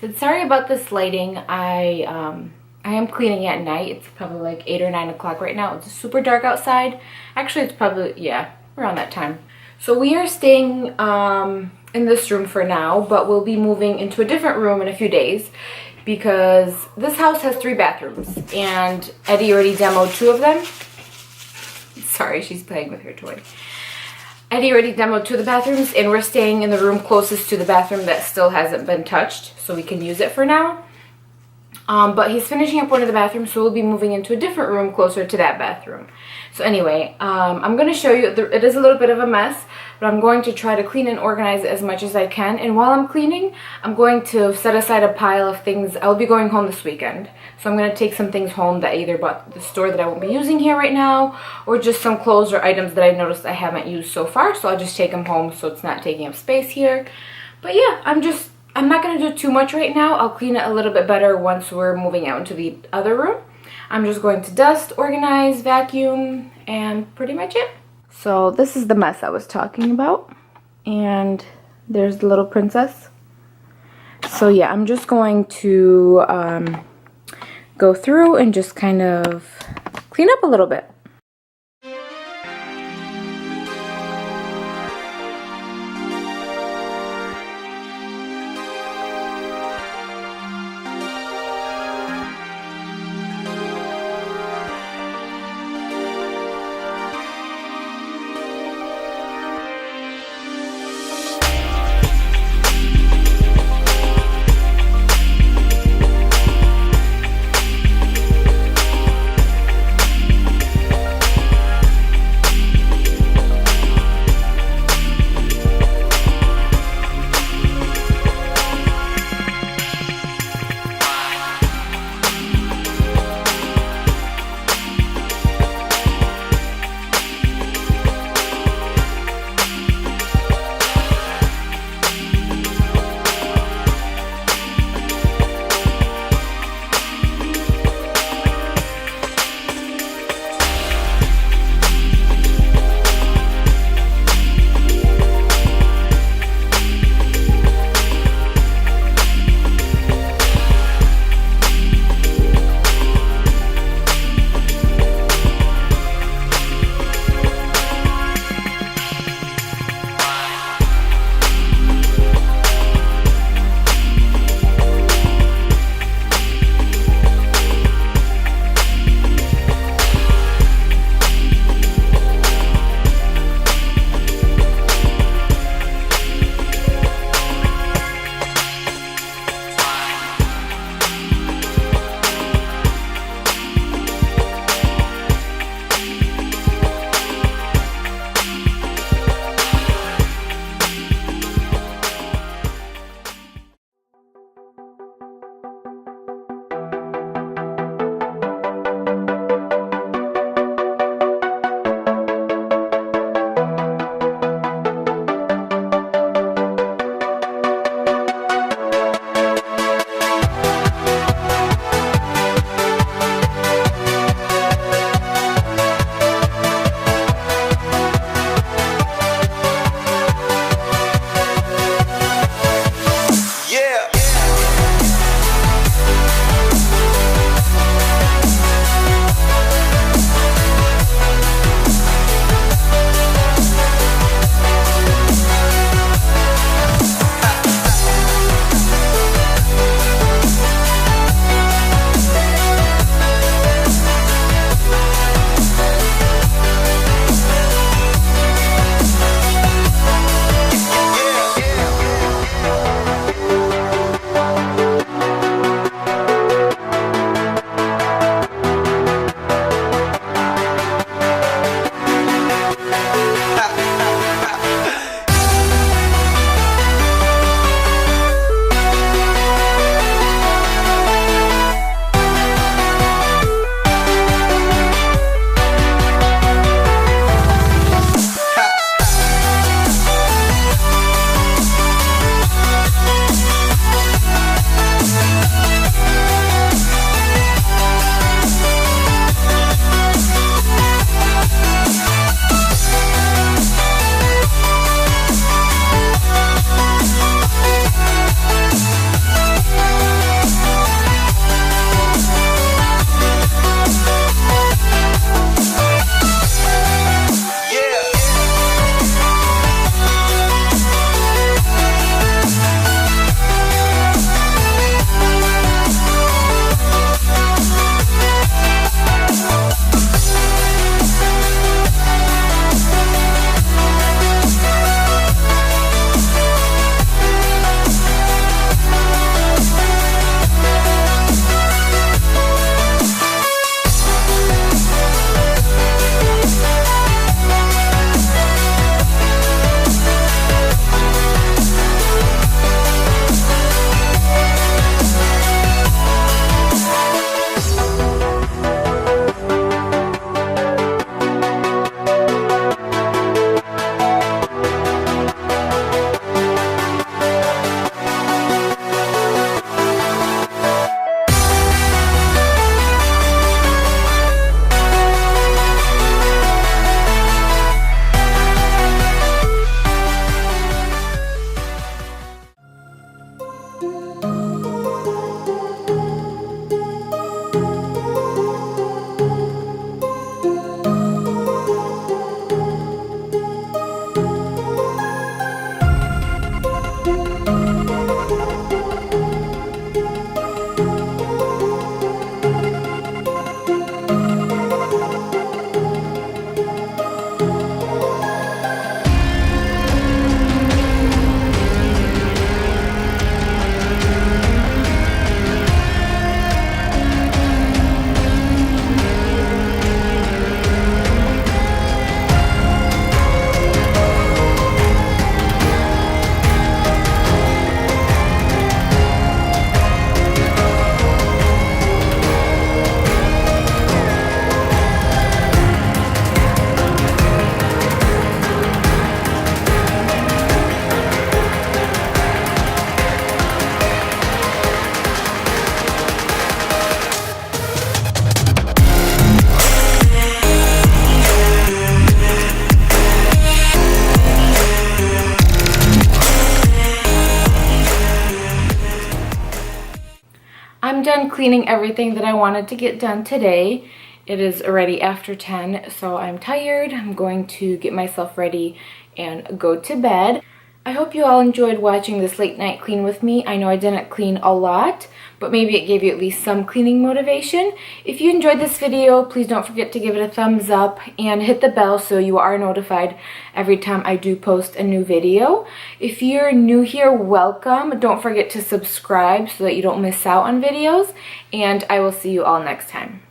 So sorry about this lighting. I am cleaning at night. It's probably like 8 or 9 o'clock right now. It's super dark outside. Actually, it's probably, yeah, around that time. So we are staying in this room for now, but we'll be moving into a different room in a few days because this house has 3 bathrooms and Eddie already demoed 2 of them. Sorry, she's playing with her toy. Eddie already demoed 2 of the bathrooms, and we're staying in the room closest to the bathroom that still hasn't been touched, so we can use it for now. But he's finishing up one of the bathrooms, so we'll be moving into a different room closer to that bathroom. So anyway, I'm going to show you, it is a little bit of a mess, but I'm going to try to clean and organize it as much as I can. And while I'm cleaning, I'm going to set aside a pile of things. I'll be going home this weekend. So I'm going to take some things home that I either bought at the store that I won't be using here right now, or just some clothes or items that I noticed I haven't used so far. So I'll just take them home so it's not taking up space here. But yeah, I'm not going to do too much right now. I'll clean it a little bit better once we're moving out into the other room. I'm just going to dust, organize, vacuum, and pretty much it. So this is the mess I was talking about. And there's the little princess. So yeah, I'm just going to go through and just kind of clean up a little bit. I'm done cleaning everything that I wanted to get done today. It is already after 10, so I'm tired. I'm going to get myself ready and go to bed. I hope you all enjoyed watching this late night clean with me. I know I didn't clean a lot, but maybe it gave you at least some cleaning motivation. If you enjoyed this video, please don't forget to give it a thumbs up and hit the bell so you are notified every time I do post a new video. If you're new here, welcome. Don't forget to subscribe so that you don't miss out on videos, and I will see you all next time.